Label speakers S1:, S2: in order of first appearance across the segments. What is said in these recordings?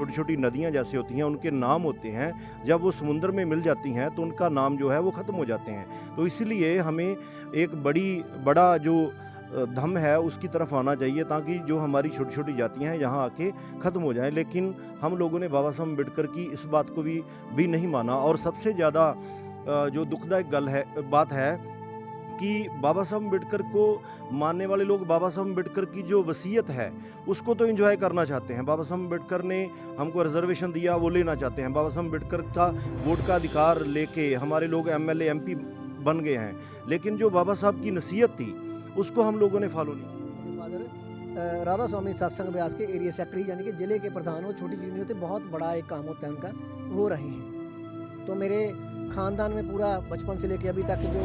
S1: छोटी छोटी नदियाँ जैसे होती हैं उनके नाम होते हैं, जब वो समुद्र में मिल जाती हैं तो उनका नाम जो है वो ख़त्म हो जाते हैं। तो इसीलिए हमें एक बड़ा जो धम है उसकी तरफ आना चाहिए, ताकि जो हमारी छोटी छोटी जातियाँ हैं यहाँ आके ख़त्म हो जाएं। लेकिन हम लोगों ने बाबा साहब अम्बेडकर की इस बात को भी नहीं माना। और सबसे ज़्यादा जो दुखदायक बात है कि बाबा साहब अम्बेडकर को मानने वाले लोग बाबा साहब अम्बेडकर की जो वसीयत है उसको तो एंजॉय करना चाहते हैं। बाबा साहब अम्बेडकर ने हमको रिजर्वेशन दिया, वो लेना चाहते हैं। बाबा साहब अम्बेडकर का वोट का अधिकार लेके हमारे लोग एमएलए एमपी बन गए हैं, लेकिन जो बाबा साहब की नसीहत थी उसको हम लोगों ने फॉलो नहीं।
S2: फादर राधा स्वामी सत्संग व्यास के एरिया सेक्रेटरी यानी कि जिले के प्रधान, वो छोटी चीज़ नहीं होती, बहुत बड़ा एक काम होता है उनका, वो रहे हैं। तो मेरे ख़ानदान में पूरा बचपन से लेके अभी तक जो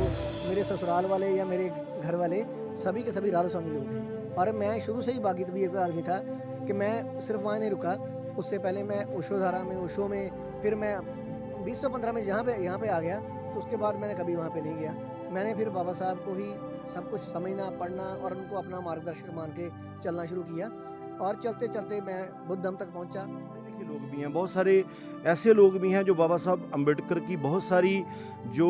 S2: मेरे ससुराल वाले या मेरे घर वाले सभी के सभी राधा स्वामी लोग हैं। और मैं शुरू से ही बागी तबीयत का आदमी था कि मैं सिर्फ वहाँ नहीं रुका, उससे पहले मैं ओशोधारा में, ओशो में, फिर मैं 2015 में यहाँ पे आ गया। तो उसके बाद मैंने कभी वहाँ पे नहीं गया। मैंने फिर बाबा साहब को ही सब कुछ समझना, पढ़ना और उनको अपना मार्गदर्शक मान के चलना शुरू किया। और चलते चलते मैं बुद्ध धम तक पहुँचा।
S1: लोग भी हैं, बहुत सारे ऐसे लोग भी हैं जो बाबा साहब अम्बेडकर की बहुत सारी जो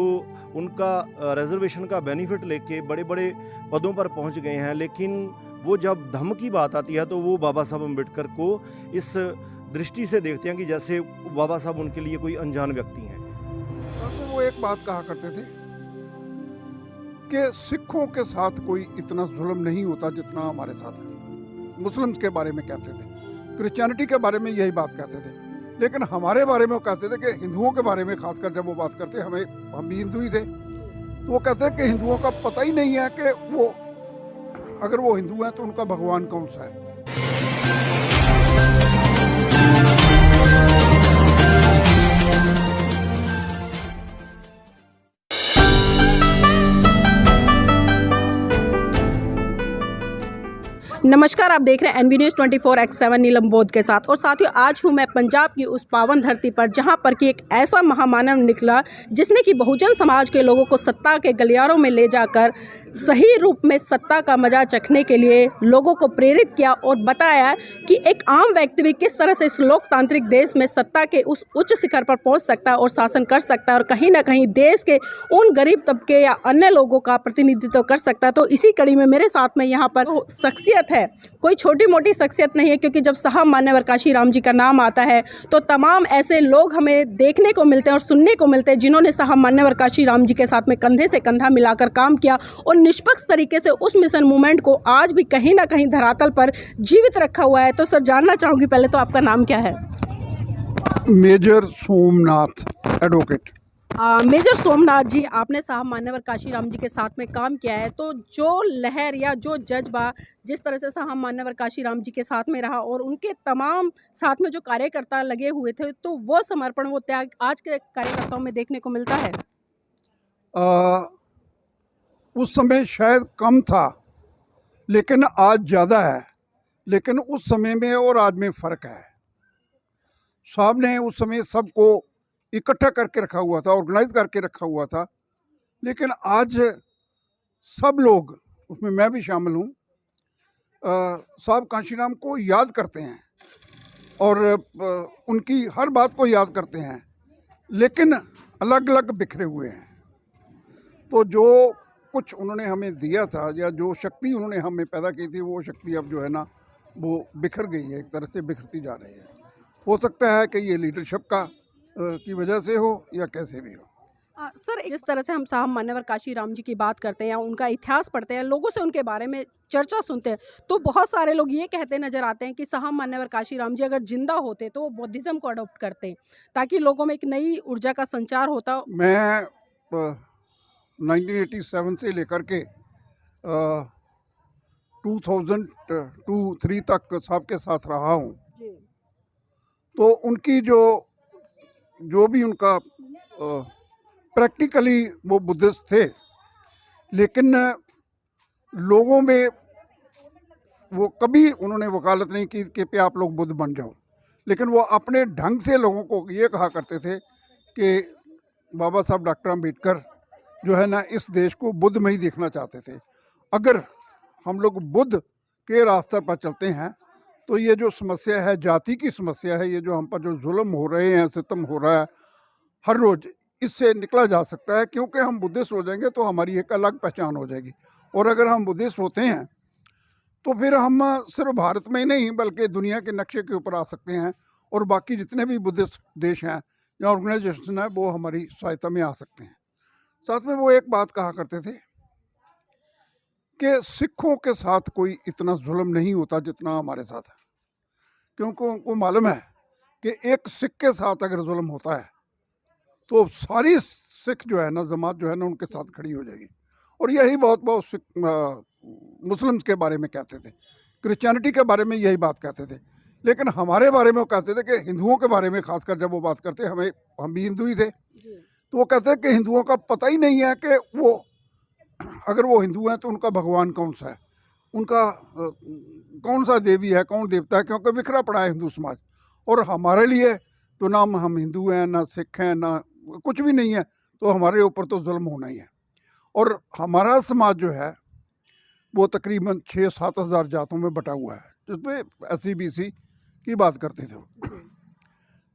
S1: उनका रिजर्वेशन का बेनिफिट लेके बड़े बड़े पदों पर पहुंच गए हैं, लेकिन वो जब धम्म की बात आती है तो वो बाबा साहब अम्बेडकर को इस दृष्टि से देखते हैं कि जैसे बाबा साहब उनके लिए कोई अनजान व्यक्ति हैं।
S3: तो वो एक बात कहा करते थे कि सिखों के साथ कोई इतना जुल्म नहीं होता जितना हमारे साथ है। मुस्लिम्स के बारे में कहते थे, क्रिश्चियनिटी के बारे में यही बात कहते थे, लेकिन हमारे बारे में वो कहते थे कि हिंदुओं के बारे में खासकर जब वो बात करते, हम भी हिंदू ही थे, तो वो कहते हैं कि हिंदुओं का पता ही नहीं है कि वो अगर वो हिंदू हैं तो उनका भगवान कौन सा है।
S4: नमस्कार, आप देख रहे हैं एनबी न्यूज़ 24x7 नीलम बोध के साथ। और साथियों, आज हूं मैं पंजाब की उस पावन धरती पर जहां पर कि एक ऐसा महामानव निकला जिसने कि बहुजन समाज के लोगों को सत्ता के गलियारों में ले जाकर सही रूप में सत्ता का मजा चखने के लिए लोगों को प्रेरित किया और बताया कि एक आम व्यक्ति भी किस तरह से इस लोकतांत्रिक देश में सत्ता के उस उच्च शिखर पर पहुंच सकता है और शासन कर सकता है और कहीं ना कहीं देश के उन गरीब तबके या अन्य लोगों का प्रतिनिधित्व कर सकता है। तो इसी कड़ी में मेरे साथ में यहाँ पर शख्सियत है, कोई छोटी मोटी शख्सियत नहीं है, क्योंकि जब साहब मान्यवर काशीराम जी का नाम आता है तो तमाम ऐसे लोग हमें देखने को मिलते हैं और सुनने को मिलते हैं जिन्होंने साहब मान्यवर काशीराम जी के साथ में कंधे से कंधा मिलाकर काम किया और निष्पक्ष तरीके से उस मिशन मूवमेंट को आज भी कहीं ना कहीं धरातल पर जीवित रखा हुआ है। तो सर, जानना चाहूँगी पहले तो आपका नाम क्या है?
S3: Major Somnath, advocate.
S4: Major Somnath ji, आपने साहब मान्यवर काशीराम जी के साथ में काम किया है, तो जो लहर या जो जज्बा जिस तरह से साहब मान्यवर काशीराम जी के साथ में रहा और उनके तमाम साथ में जो कार्यकर्ता लगे हुए थे, तो वो समर्पण, वो त्याग आज के कार्यकर्ताओं में देखने को मिलता है?
S3: उस समय शायद कम था, लेकिन आज ज़्यादा है। लेकिन उस समय में और आज में फ़र्क है। साहब ने उस समय सबको इकट्ठा करके रखा हुआ था, ऑर्गेनाइज करके रखा हुआ था, लेकिन आज सब लोग, उसमें मैं भी शामिल हूँ, साहब काशीराम को याद करते हैं और उनकी हर बात को याद करते हैं, लेकिन अलग अलग बिखरे हुए हैं। तो जो कुछ उन्होंने हमें दिया था या जो शक्ति उन्होंने हमें पैदा की थी, वो शक्ति अब जो है ना वो बिखर गई है, एक तरह से बिखरती जा रही है। हो सकता है कि ये लीडरशिप की वजह से हो या कैसे भी हो।
S4: सर, जिस तरह से हम साहब मान्यवर काशीराम जी की बात करते हैं या उनका इतिहास पढ़ते हैं, लोगों से उनके बारे में चर्चा सुनते हैं, तो बहुत सारे लोग ये कहते नजर आते हैं कि साहब मान्यवर काशीराम जी अगर जिंदा होते तो वो बौद्धिज्म को अडॉप्ट करते ताकि लोगों में एक नई ऊर्जा का संचार होता।
S3: मैं 1987 से लेकर के 2002-3 तक साहब के साथ रहा हूँ। तो उनकी जो भी उनका प्रैक्टिकली वो बुद्धिस्ट थे, लेकिन लोगों में वो कभी उन्होंने वकालत नहीं की कि पे आप लोग बुद्ध बन जाओ, लेकिन वो अपने ढंग से लोगों को ये कहा करते थे कि बाबा साहब डॉक्टर अम्बेडकर जो है ना इस देश को बुद्ध में ही देखना चाहते थे। अगर हम लोग बुद्ध के रास्ते पर चलते हैं तो ये जो समस्या है, जाति की समस्या है, ये जो हम पर जो जुल्म हो रहे हैं, सितम हो रहा है हर रोज़, इससे निकला जा सकता है। क्योंकि हम बुद्धिस्ट हो जाएंगे तो हमारी एक अलग पहचान हो जाएगी। और अगर हम बुद्धिस्ट होते हैं तो फिर हम सिर्फ भारत में ही नहीं बल्कि दुनिया के नक्शे के ऊपर आ सकते हैं, और बाकी जितने भी बुद्धिस्ट देश हैं या ऑर्गेनाइजेशन है वो हमारी सहायता में आ सकते हैं। साथ में वो एक बात कहा करते थे कि सिखों के साथ कोई इतना जुल्म नहीं होता जितना हमारे साथ है, क्योंकि उनको मालूम है कि एक सिख के साथ अगर जुल्म होता है तो सारी सिख जो है ना, जमात जो है ना, उनके साथ खड़ी हो जाएगी। और यही बहुत सिख मुस्लिम्स के बारे में कहते थे, क्रिश्चियनिटी के बारे में यही बात कहते थे। लेकिन हमारे बारे में वो कहते थे कि हिंदुओं के बारे में खासकर जब वो बात करते, हम भी हिंदू ही थे, तो वो कहते हैं कि हिंदुओं का पता ही नहीं है कि वो अगर वो हिंदू हैं तो उनका भगवान कौन सा है, उनका कौन सा देवी है, कौन देवता है, क्योंकि बिखरा पड़ा है हिंदू समाज। और हमारे लिए तो ना हम हिंदू हैं, ना सिख हैं, ना कुछ भी नहीं है, तो हमारे ऊपर तो जुल्म होना ही है। और हमारा समाज जो है वो तकरीबन 6-7 हज़ार जातों में बटा हुआ है, जिसमें SC-BC की बात करते थे।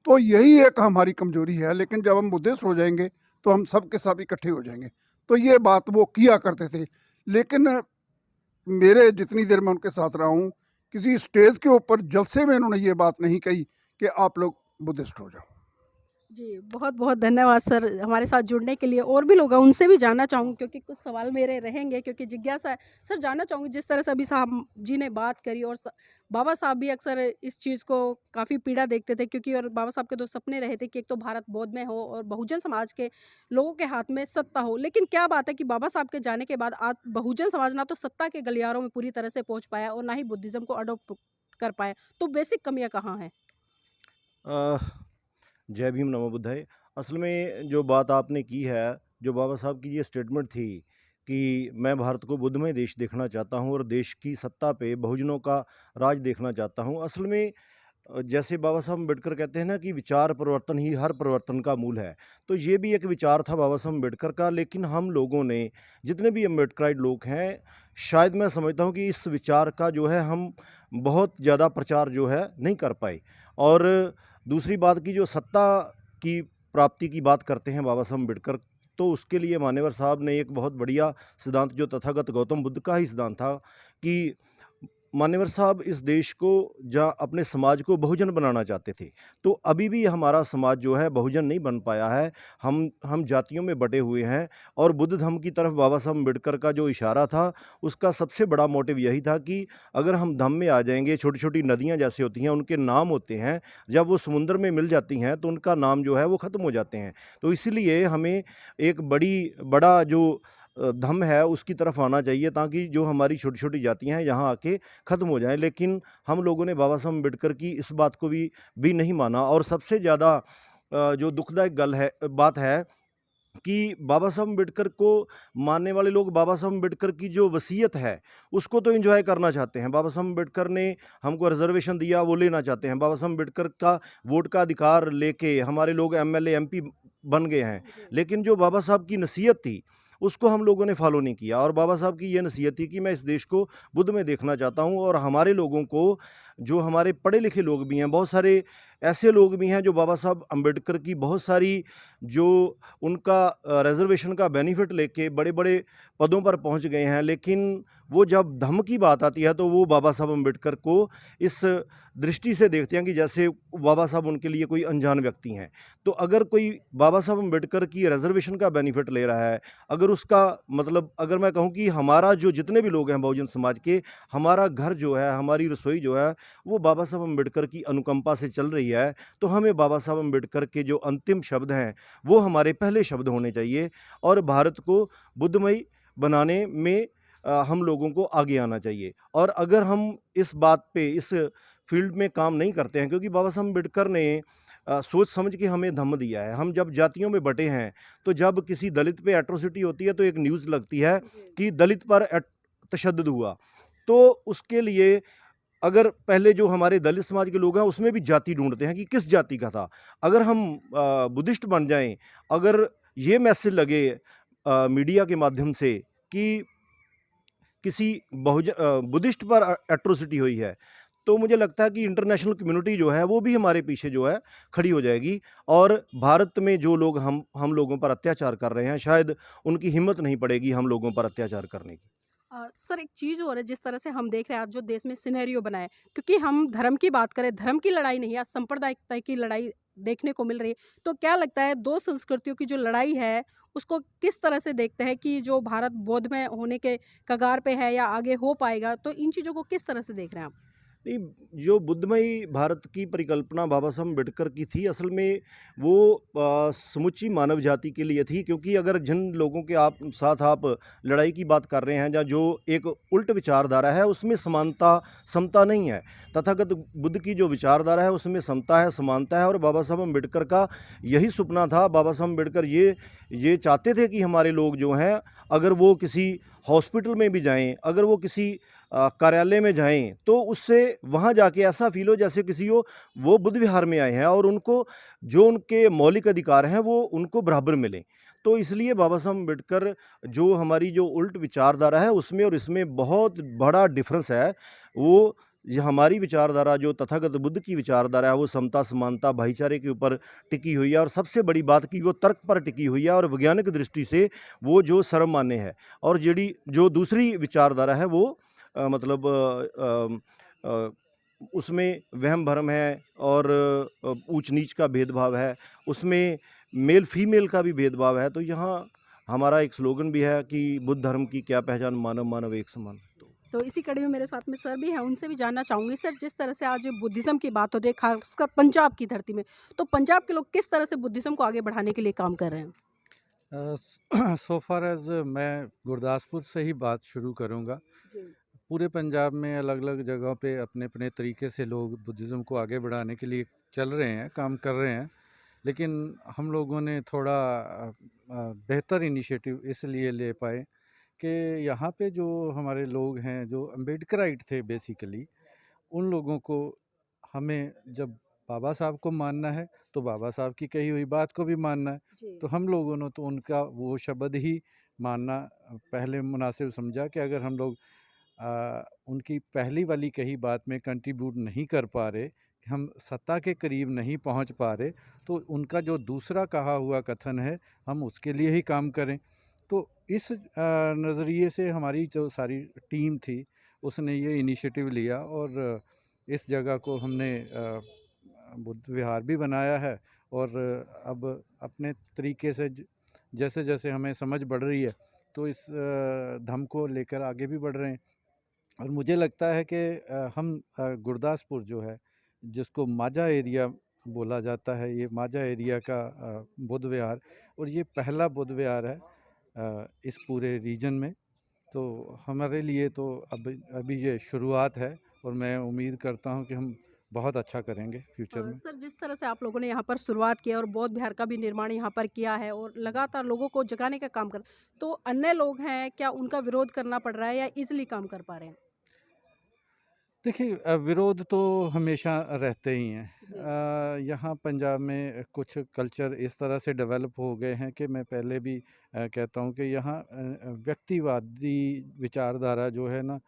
S3: तो यही एक हमारी कमजोरी है। लेकिन जब हम बुद्धिस्ट हो जाएंगे तो हम सब के सब इकट्ठे हो जाएंगे। तो ये बात वो किया करते थे। लेकिन मेरे जितनी देर मैं उनके साथ रहा हूँ, किसी स्टेज के ऊपर जलसे में उन्होंने ये बात नहीं कही कि आप लोग बुद्धिस्ट हो जाओ।
S4: जी, बहुत बहुत धन्यवाद सर हमारे साथ जुड़ने के लिए। और भी लोग हैं उनसे भी जानना चाहूँगी, क्योंकि कुछ सवाल मेरे रहेंगे, क्योंकि जिज्ञासा है। सर जानना चाहूँगी, जिस तरह से अभी साहब जी ने बात करी, और बाबा साहब भी अक्सर इस चीज़ को काफ़ी पीड़ा देखते थे, क्योंकि और बाबा साहब के तो सपने रहे थे कि एक तो भारत बौद्ध में हो और बहुजन समाज के लोगों के हाथ में सत्ता हो। लेकिन क्या बात है कि बाबा साहब के जाने के बाद आज बहुजन समाज ना तो सत्ता के गलियारों में पूरी तरह से पहुँच पाया और ना ही बुद्धिज़्म को अडॉप्ट कर पाया। तो बेसिक कमियाँ कहाँ हैं?
S1: अ, जय भीम नमो बुद्धाय। असल में जो बात आपने की है, जो बाबा साहब की ये स्टेटमेंट थी कि मैं भारत को बुद्धमय देश देखना चाहता हूँ और देश की सत्ता पे बहुजनों का राज देखना चाहता हूँ। असल में जैसे बाबा साहब अम्बेडकर कहते हैं ना कि विचार परिवर्तन ही हर परिवर्तन का मूल है, तो ये भी एक विचार था बाबा साहब अम्बेडकर का। लेकिन हम लोगों ने, जितने भी अम्बेडकराइट लोग हैं, शायद मैं समझता हूँ कि इस विचार का जो है हम बहुत ज़्यादा प्रचार जो है नहीं कर पाए। और दूसरी बात की जो सत्ता की प्राप्ति की बात करते हैं बाबा साहब अम्बेडकर, तो उसके लिए मान्यवर साहब ने एक बहुत बढ़िया सिद्धांत, जो तथागत गौतम बुद्ध का ही सिद्धांत था, कि मान्यवर साहब इस देश को अपने समाज को बहुजन बनाना चाहते थे। तो अभी भी हमारा समाज जो है बहुजन नहीं बन पाया है, हम जातियों में बटे हुए हैं। और बुद्ध धर्म की तरफ बाबा साहब अम्बेडकर का जो इशारा था, उसका सबसे बड़ा मोटिव यही था कि अगर हम धम्म में आ जाएंगे, छोटी छोटी नदियाँ जैसे होती हैं, उनके नाम होते हैं, जब वो समुद्र में मिल जाती हैं तो उनका नाम जो है वो ख़त्म हो जाते हैं। तो इसीलिए हमें एक बड़ा जो धम्म है उसकी तरफ आना चाहिए, ताकि जो हमारी छोटी छोटी जातियां हैं यहाँ आके ख़त्म हो जाएं। लेकिन हम लोगों ने बाबा साहब अम्बेडकर की इस बात को भी नहीं माना। और सबसे ज़्यादा जो दुखदायक बात है कि बाबा साहब अम्बेडकर को मानने वाले लोग बाबा साहब अम्बेडकर की जो वसीयत है उसको तो एंजॉय करना चाहते हैं। बाबा साहब अम्बेडकर ने हमको रिजर्वेशन दिया, वो लेना चाहते हैं। बाबा साहब अम्बेडकर का वोट का अधिकार लेके हमारे लोग MLA MP बन गए हैं। लेकिन जो बाबा साहब की नसीहत थी उसको हम लोगों ने फॉलो नहीं किया। और बाबा साहब की ये नसीहत थी कि मैं इस देश को बुद्ध में देखना चाहता हूँ। और हमारे लोगों को, जो हमारे पढ़े लिखे लोग भी हैं, बहुत सारे ऐसे लोग भी हैं जो बाबा साहब अम्बेडकर की बहुत सारी जो उनका रिजर्वेशन का बेनिफिट लेके बड़े बड़े पदों पर पहुंच गए हैं। लेकिन वो जब धम्म की बात आती है तो वो बाबा साहब अम्बेडकर को इस दृष्टि से देखते हैं कि जैसे बाबा साहब उनके लिए कोई अनजान व्यक्ति हैं। तो अगर कोई बाबा साहब अम्बेडकर की रिजर्वेशन का बेनिफिट ले रहा है, अगर उसका मतलब, अगर मैं कहूँ कि हमारा जो जितने भी लोग हैं बहुजन समाज के, हमारा घर जो है, हमारी रसोई जो है, वो बाबा साहब अम्बेडकर की अनुकंपा से चल रही है, तो हमें बाबा साहब अम्बेडकर के जो अंतिम शब्द हैं वो हमारे पहले शब्द होने चाहिए। और भारत को बुद्धमयी बनाने में हम लोगों को आगे आना चाहिए। और अगर हम इस बात पे, इस फील्ड में काम नहीं करते हैं, क्योंकि बाबा साहब अम्बेडकर ने सोच समझ के हमें धम्म दिया है। हम जब जातियों में बटे हैं, तो जब किसी दलित पे एट्रोसिटी होती है तो एक न्यूज़ लगती है कि दलित पर तशद्दुद हुआ। तो उसके लिए अगर पहले जो हमारे दलित समाज के लोग हैं उसमें भी जाति ढूंढते हैं कि किस जाति का था। अगर हम बुद्धिस्ट बन जाएं, अगर ये मैसेज लगे मीडिया के माध्यम से कि किसी बुद्धिस्ट पर एट्रोसिटी हुई है, तो मुझे लगता है कि इंटरनेशनल कम्युनिटी जो है वो भी हमारे पीछे जो है खड़ी हो जाएगी, और भारत में जो लोग हम लोगों पर अत्याचार कर रहे हैं, शायद उनकी हिम्मत नहीं पड़ेगी हम लोगों पर अत्याचार करने की।
S4: सर एक चीज़ और है, जिस तरह से हम देख रहे हैं आज जो देश में सिनेरियो बना है, क्योंकि हम धर्म की बात करें, धर्म की लड़ाई नहीं, आज सांप्रदायिकता की लड़ाई देखने को मिल रही है। तो क्या लगता है दो संस्कृतियों की जो लड़ाई है उसको किस तरह से देखते हैं कि जो भारत बौद्धमय होने के कगार पे है या आगे हो पाएगा, तो इन चीज़ों को किस तरह से देख रहे हैं आप?
S1: नहीं, जो बुद्धमयी भारत की परिकल्पना बाबा साहब अम्बेडकर की थी, असल में वो समुची मानव जाति के लिए थी, क्योंकि अगर जिन लोगों के साथ आप लड़ाई की बात कर रहे हैं, या जो एक उल्ट विचारधारा है, उसमें समानता समता नहीं है। तथागत बुद्ध की जो विचारधारा है उसमें समता है, समानता है, और बाबा साहब अम्बेडकर का यही सपना था। बाबा साहब अम्बेडकर ये चाहते थे कि हमारे लोग जो हैं, अगर वो किसी हॉस्पिटल में भी जाएं, अगर वो किसी कार्यालय में जाएं, तो उससे वहाँ जाके ऐसा फील हो जैसे किसी वो बुद्ध विहार में आए हैं, और उनको जो उनके मौलिक अधिकार हैं वो उनको बराबर मिलें। तो इसलिए बाबा साहब अम्बेडकर, जो हमारी जो उल्ट विचारधारा है उसमें और इसमें बहुत बड़ा डिफरेंस है। वो ये हमारी विचारधारा, जो तथागत बुद्ध की विचारधारा है, वो समता, समानता, भाईचारे के ऊपर टिकी हुई है, और सबसे बड़ी बात कि वो तर्क पर टिकी हुई है, और वैज्ञानिक दृष्टि से वो जो सर्वमान्य है। और जो दूसरी विचारधारा है वो मतलब उसमें वहम भरम है, और ऊंच नीच का भेदभाव है, उसमें मेल फीमेल का भी भेदभाव है। तो यहाँ हमारा एक स्लोगन भी है कि बुद्ध धर्म की क्या पहचान, मानव मानव एक समान।
S4: तो इसी कड़ी में मेरे साथ में सर भी हैं, उनसे भी जानना चाहूँगी सर, जिस तरह से आज बुद्धिज़्म की बात होती है खासकर पंजाब की धरती में, तो पंजाब के लोग किस तरह से बुद्धिज़्म को आगे बढ़ाने के लिए काम कर रहे हैं?
S5: सो फार एज मैं गुरदासपुर से ही बात शुरू करूँगा। पूरे पंजाब में अलग अलग जगहों पे अपने अपने तरीके से लोग बुद्धिज़्म को आगे बढ़ाने के लिए चल रहे हैं, काम कर रहे हैं। लेकिन हम लोगों ने थोड़ा बेहतर इनिशिएटिव इसलिए ले पाए कि यहाँ पे जो हमारे लोग हैं, जो अम्बेडकराइट थे बेसिकली, उन लोगों को हमें जब बाबा साहब को मानना है तो बाबा साहब की कही हुई बात को भी मानना है। तो हम लोगों ने तो उनका वो शब्द ही मानना पहले मुनासिब समझा कि अगर हम लोग उनकी पहली वाली कही बात में कंट्रीब्यूट नहीं कर पा रहे, हम सत्ता के करीब नहीं पहुंच पा रहे, तो उनका जो दूसरा कहा हुआ कथन है हम उसके लिए ही काम करें। तो इस नज़रिए से हमारी जो सारी टीम थी उसने ये इनिशिएटिव लिया, और इस जगह को हमने बुद्ध विहार भी बनाया है, और अब अपने तरीके से जैसे जैसे हमें समझ बढ़ रही है तो इस धम को लेकर आगे भी बढ़ रहे हैं। और मुझे लगता है कि हम गुरदासपुर जो है, जिसको माझा एरिया बोला जाता है, ये माझा एरिया का बुद्ध विहार, और ये पहला बुद्ध विहार है इस पूरे रीजन में। तो हमारे लिए तो अभी ये शुरुआत है, और मैं उम्मीद करता हूँ कि हम बहुत अच्छा करेंगे फ्यूचर में।
S4: सर जिस तरह से आप लोगों ने यहाँ पर शुरुआत की और बौद्ध विहार का भी निर्माण यहाँ पर किया है और लगातार लोगों को जगाने का काम कर, तो अन्य लोग हैं, क्या उनका विरोध करना पड़ रहा है या इजीली काम कर पा रहे हैं?
S5: देखिए, विरोध तो हमेशा रहते ही हैं। यहाँ पंजाब में कुछ कल्चर इस तरह से डेवलप हो गए हैं कि मैं पहले भी कहता हूँ कि यहाँ व्यक्तिवादी विचारधारा जो है ना,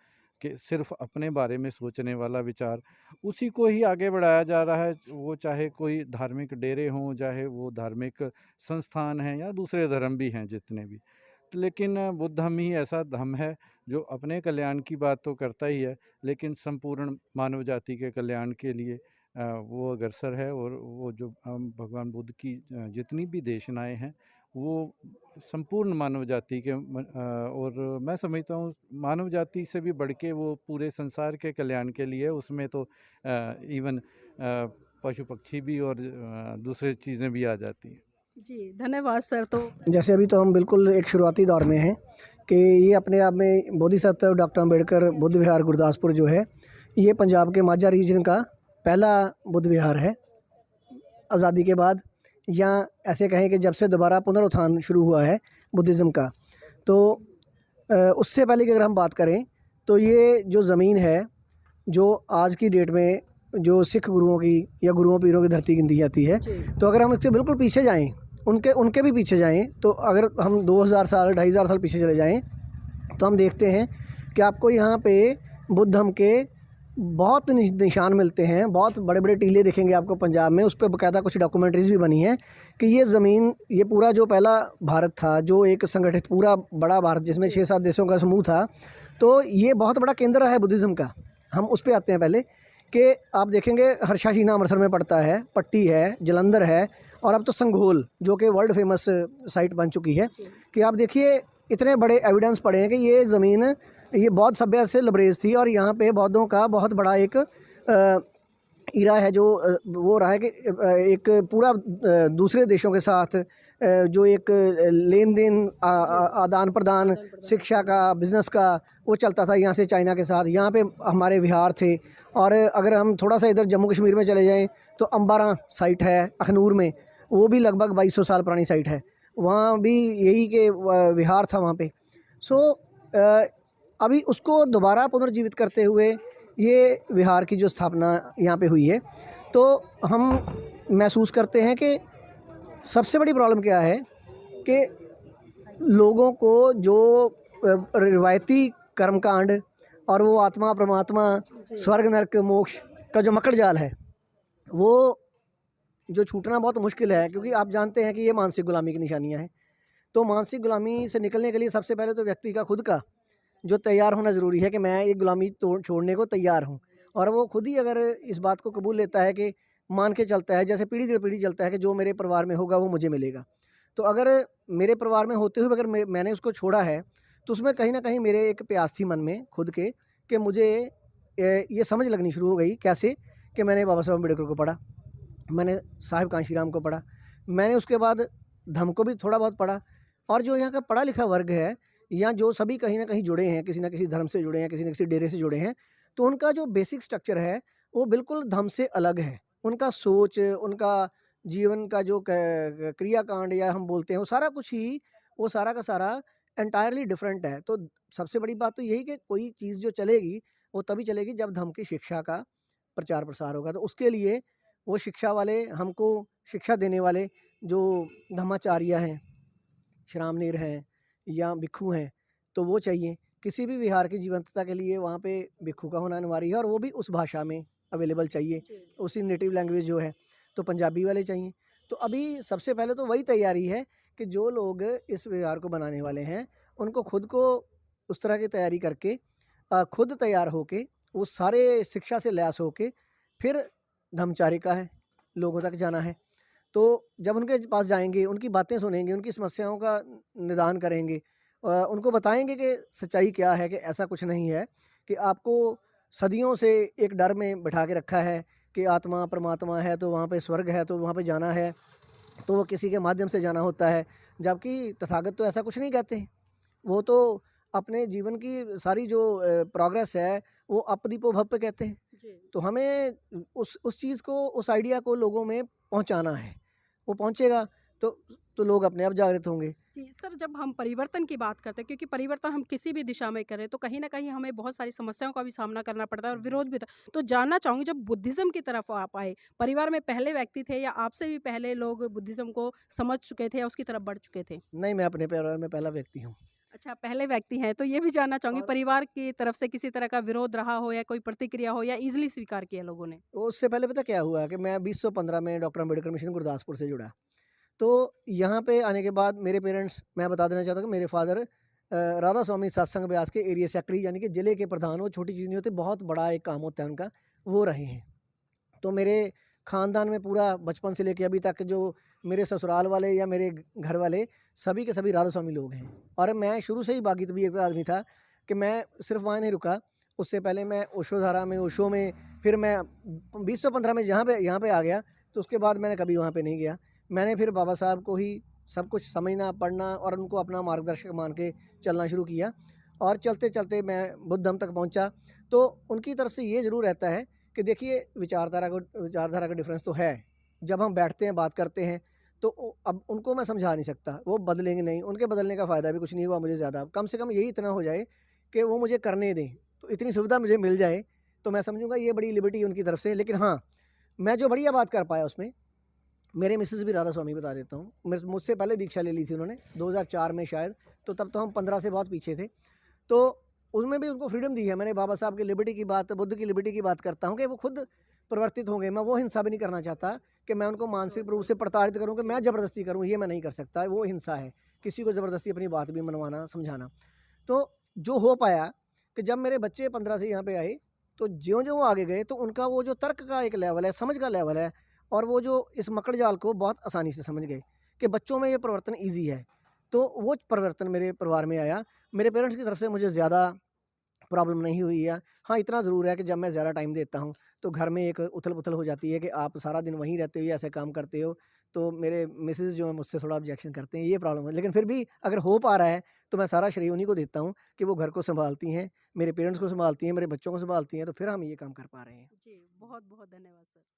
S5: कि सिर्फ अपने बारे में सोचने वाला विचार, उसी को ही आगे बढ़ाया जा रहा है। वो चाहे कोई धार्मिक डेरे हों, चाहे वो धार्मिक संस्थान हैं, या दूसरे धर्म भी हैं जितने भी। लेकिन बुद्ध धर्म ही ऐसा धर्म है जो अपने कल्याण की बात तो करता ही है, लेकिन संपूर्ण मानव जाति के कल्याण के लिए वो अग्रसर है। और वो जो भगवान बुद्ध की जितनी भी देशनाएं हैं वो संपूर्ण मानव जाति के और मैं समझता हूँ मानव जाति से भी बढ़ के वो पूरे संसार के कल्याण के लिए, उसमें तो इवन पशु पक्षी भी और दूसरी चीज़ें भी आ जाती हैं।
S4: जी धन्यवाद सर। तो
S2: जैसे अभी तो हम बिल्कुल एक शुरुआती दौर में हैं कि ये अपने आप में बोधिसत्व डॉक्टर अम्बेडकर बुद्ध विहार गुरदासपुर जो है, ये पंजाब के माझा रीजन का पहला बुद्ध विहार है आज़ादी के बाद, या ऐसे कहें कि जब से दोबारा पुनरुत्थान शुरू हुआ है बुद्धिज़्म का। तो उससे पहले की अगर हम बात करें तो ये जो ज़मीन है जो आज की डेट में जो सिख गुरुओं की या गुरुओं पीरों की धरती गिनती जाती है, तो अगर हम इससे बिल्कुल पीछे जाएं, उनके भी पीछे जाएं, तो अगर हम 2000 साल 2500 साल पीछे चले जाएं तो हम देखते हैं कि आपको यहाँ पे बुद्ध धर्म के बहुत निशान मिलते हैं, बहुत बड़े बड़े टीले दिखेंगे आपको पंजाब में, उस पर बाकायदा कुछ डॉक्यूमेंट्रीज़ भी बनी हैं कि ये ज़मीन, ये पूरा जो पहला भारत था, जो एक संगठित पूरा बड़ा भारत जिसमें 6-7 देशों का समूह था, तो ये बहुत बड़ा केंद्र है बुद्धिज़्म का। हम उस पर आते हैं पहले कि आप देखेंगे हर्षाशीना अमृतसर में पड़ता है, पट्टी है, जलंधर है, और अब तो संघोल जो कि वर्ल्ड फेमस साइट बन चुकी है। कि आप देखिए इतने बड़े एविडेंस पड़े हैं कि ये ज़मीन, ये बौद्ध सभ्यता से लबरेज थी, और यहाँ पे बौद्धों का बहुत बड़ा एक इरा है जो वो रहा है कि एक पूरा दूसरे देशों के साथ जो एक लेन देन आदान प्रदान शिक्षा का, बिज़नेस का, वो चलता था यहाँ से चाइना के साथ। यहाँ पे हमारे विहार थे। और अगर हम थोड़ा सा इधर जम्मू कश्मीर में चले जाएं तो अम्बारा साइट है अखनूर में, वो भी लगभग 2200 साल पुरानी साइट है, वहाँ भी यही के विहार था वहाँ पे। सो अभी उसको दोबारा पुनर्जीवित करते हुए ये विहार की जो स्थापना यहाँ पे हुई है, तो हम महसूस करते हैं कि सबसे बड़ी प्रॉब्लम क्या है कि लोगों को जो रिवायती कर्मकांड और वो आत्मा परमात्मा, स्वर्ग नरक मोक्ष का जो मकड़ जाल है, वो जो छूटना बहुत मुश्किल है, क्योंकि आप जानते हैं कि ये मानसिक गुलामी की निशानियां हैं। तो मानसिक गुलामी से निकलने के लिए सबसे पहले तो व्यक्ति का खुद का जो तैयार होना ज़रूरी है कि मैं ये गुलामी छोड़ने को तैयार हूँ। और वो खुद ही अगर इस बात को कबूल लेता है कि मान के चलता है, जैसे पीढ़ी दर पीढ़ी चलता है कि जो मेरे परिवार में होगा वो मुझे मिलेगा, तो अगर मेरे परिवार में होते हुए अगर मैंने उसको छोड़ा है, तो उसमें कहीं ना कहीं मेरे एक प्यास थी मन में खुद के कि मुझे ये समझ लगनी शुरू हो गई। कैसे कि मैंने बाबा साहब अम्बेडकर को पढ़ा, मैंने साहिब कांशीराम को पढ़ा, मैंने उसके बाद धम्म को भी थोड़ा बहुत पढ़ा, और जो यहाँ का पढ़ा लिखा वर्ग है, या जो सभी कहीं ना कहीं जुड़े हैं, किसी न किसी धर्म से जुड़े हैं, किसी न किसी डेरे से जुड़े हैं, तो उनका जो बेसिक स्ट्रक्चर है वो बिल्कुल धर्म से अलग है। उनका सोच, उनका जीवन का जो क्रियाकांड या हम बोलते हैं, वो सारा कुछ ही, वो सारा का सारा एंटायरली डिफरेंट है। तो सबसे बड़ी बात तो यही कि कोई चीज़ जो चलेगी वो तभी चलेगी जब धर्म की शिक्षा का प्रचार प्रसार होगा। तो उसके लिए वो शिक्षा वाले, हमको शिक्षा देने वाले जो धर्माचार्य हैं, श्रामणेर हैं या भिक्षु हैं, तो वो चाहिए। किसी भी विहार की जीवंतता के लिए वहाँ पे भिक्षु का होना अनिवार्य है, और वो भी उस भाषा में अवेलेबल चाहिए, उसी नेटिव लैंग्वेज जो है, तो पंजाबी वाले चाहिए। तो अभी सबसे पहले तो वही तैयारी है कि जो लोग इस विहार को बनाने वाले हैं उनको खुद को उस तरह की तैयारी करके खुद तैयार होके, वो सारे शिक्षा से लैस होके, फिर धर्मचारिका है, लोगों तक जाना है। तो जब उनके पास जाएंगे, उनकी बातें सुनेंगे, उनकी समस्याओं का निदान करेंगे, उनको बताएंगे कि सच्चाई क्या है, कि ऐसा कुछ नहीं है कि आपको सदियों से एक डर में बिठा के रखा है कि आत्मा परमात्मा है तो वहाँ पे स्वर्ग है, तो वहाँ पे जाना है तो वो किसी के माध्यम से जाना होता है, जबकि तथागत तो ऐसा कुछ नहीं कहते हैं। वो तो अपने जीवन की सारी जो प्रोग्रेस है वो अपदीपो भव पे कहते हैं। तो हमें उस चीज़ को, उस आइडिया को लोगों में पहुंचाना है। वो पहुंचेगा तो लोग अपने आप जागृत होंगे।
S4: जी सर, जब हम परिवर्तन की बात करते हैं, क्योंकि परिवर्तन हम किसी भी दिशा में करें तो कहीं ना कहीं हमें बहुत सारी समस्याओं का भी सामना करना पड़ता है और विरोध भी होता है। तो जानना चाहूँगी, जब बुद्धिज़्म की तरफ आप आए, परिवार में पहले व्यक्ति थे या आपसे भी पहले लोग बुद्धिज़्म को समझ चुके थे या उसकी तरफ बढ़ चुके थे?
S2: नहीं, मैं अपने परिवार में पहला व्यक्ति हूँ।
S4: अच्छा, पहले व्यक्ति हैं, तो ये भी जानना चाहूँगी परिवार की तरफ से किसी तरह का विरोध रहा हो या कोई प्रतिक्रिया हो या ईज़िली स्वीकार किया लोगों ने?
S2: उससे पहले पता क्या हुआ कि मैं 2015 में डॉक्टर अम्बेडकर मिशन गुरदासपुर से जुड़ा। तो यहाँ पे आने के बाद मेरे पेरेंट्स, मैं बता देना चाहता हूँ कि मेरे फादर राधा स्वामी सत्संग ब्यास के एरिया सेक्रेटरी यानी कि ज़िले के प्रधान, वो छोटी चीज़ नहीं होती, बहुत बड़ा एक काम होता है उनका, वो रहे हैं। तो मेरे ख़ानदान में पूरा बचपन से लेके अभी तक जो मेरे ससुराल वाले या मेरे घर वाले सभी के सभी राधा स्वामी लोग हैं। और मैं शुरू से ही बागी तबीयत का आदमी था कि मैं सिर्फ वहाँ नहीं रुका, उससे पहले मैं ओशो धारा में, ओशो में, फिर मैं 2015 में यहाँ पे आ गया, तो उसके बाद मैंने कभी वहाँ पे नहीं गया। मैंने फिर बाबा साहब को ही सब कुछ समझना, पढ़ना और उनको अपना मार्गदर्शक मान के चलना शुरू किया, और चलते चलते मैं बुद्ध धम्म तक पहुँचा। तो उनकी तरफ से ये ज़रूर रहता है कि देखिए विचारधारा का डिफरेंस तो है। जब हम बैठते हैं, बात करते हैं, तो अब उनको मैं समझा नहीं सकता, वो बदलेंगे नहीं, उनके बदलने का फ़ायदा भी कुछ नहीं हुआ मुझे ज़्यादा। कम से कम यही इतना हो जाए कि वो मुझे करने दें, तो इतनी सुविधा मुझे मिल जाए तो मैं समझूंगा ये बड़ी लिबर्टी उनकी तरफ से। लेकिन हाँ, मैं जो बढ़िया बात कर पाया उसमें, मेरे मिसेस भी राधा स्वामी बता देता हूँ, मुझसे पहले दीक्षा ले ली थी उन्होंने 2004 में शायद, तो तब तो हम 15 से बहुत पीछे थे। तो उसमें भी उनको फ्रीडम दी है। मैंने बाबा साहब की लिबर्टी की बात, बुद्ध की लिबर्टी की बात करता हूँ कि वो खुद परिवर्तित होंगे। मैं वो हिंसा भी नहीं करना चाहता कि मैं उनको मानसिक रूप से प्रताड़ित करूँ, कि मैं ज़बरदस्ती करूँ, ये मैं नहीं कर सकता। वो हिंसा है, किसी को ज़बरदस्ती अपनी बात भी मनवाना, समझाना। तो जो हो पाया कि जब मेरे बच्चे 15 से यहाँ पे आए, तो ज्यों-ज्यों वो आगे गए, तो उनका वो जो तर्क का एक लेवल है, समझ का लेवल है, और वो जो इस मकड़ जाल को बहुत आसानी से समझ गए कि बच्चों में ये परिवर्तन ईज़ी है। तो वो परिवर्तन मेरे परिवार में आया। मेरे पेरेंट्स की तरफ से मुझे ज़्यादा प्रॉब्लम नहीं हुई है। हाँ, इतना ज़रूर है कि जब मैं ज़्यादा टाइम देता हूँ, तो घर में एक उथल-पुथल हो जाती है कि आप सारा दिन वहीं रहते हो या ऐसे काम करते हो। तो मेरे मिसेज़ जो हैं मुझसे थोड़ा ऑब्जेक्शन करते हैं, ये प्रॉब्लम है। लेकिन फिर भी अगर हो पा रहा है, तो मैं सारा श्रेय उन्हीं को देता हूँ कि वो घर को सँभालती हैं, मेरे पेरेंट्स को सँभालती हैं, मेरे बच्चों को सँभालती हैं, तो फिर हम ये काम कर पा रहे हैं।
S4: जी, बहुत बहुत धन्यवाद सर।